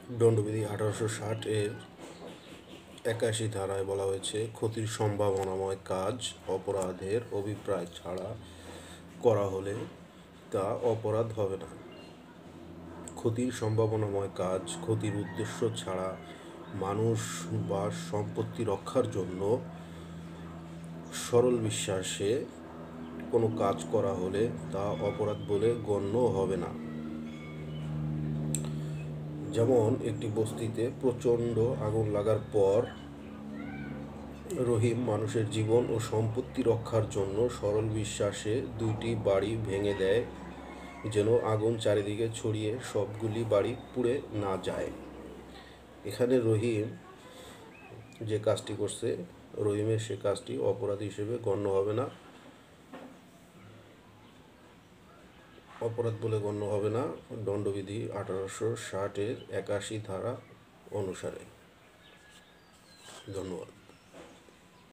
দণ্ডবিধি 1860 এর 81 ধারায় বলা হয়েছে, ক্ষতির সম্ভাবনাময় কাজ অপরাধের অভিপ্রায় ছাড়া করা হলে তা অপরাধ হবে না। ক্ষতির সম্ভাবনাময় কাজ ক্ষতির উদ্দেশ্য ছাড়া মানুষ বা সম্পত্তি রক্ষার জন্য সরল বিশ্বাসে কোনো কাজ করা হলে তা অপরাধ বলে গণ্য হবে না। যেমন একটি বস্তিতে প্রচণ্ড আগুন লাগার পর রহিম মানুষের জীবন ও সম্পত্তি রক্ষার জন্য সরল বিশ্বাসে 2টি বাড়ি ভেঙে দেয়, যেন আগুন চারিদিকে ছড়িয়ে সবগুলি বাড়ি পুড়ে না যায়। এখানে রহিম যে কাজটি করছে, রহিমের সে কাজটি অপরাধ হিসেবে গণ্য হবে না, অপরাধ বলে গণ্য হবে না দণ্ডবিধি 1860 এর 81 ধারা অনুসারে। ধন্যবাদ।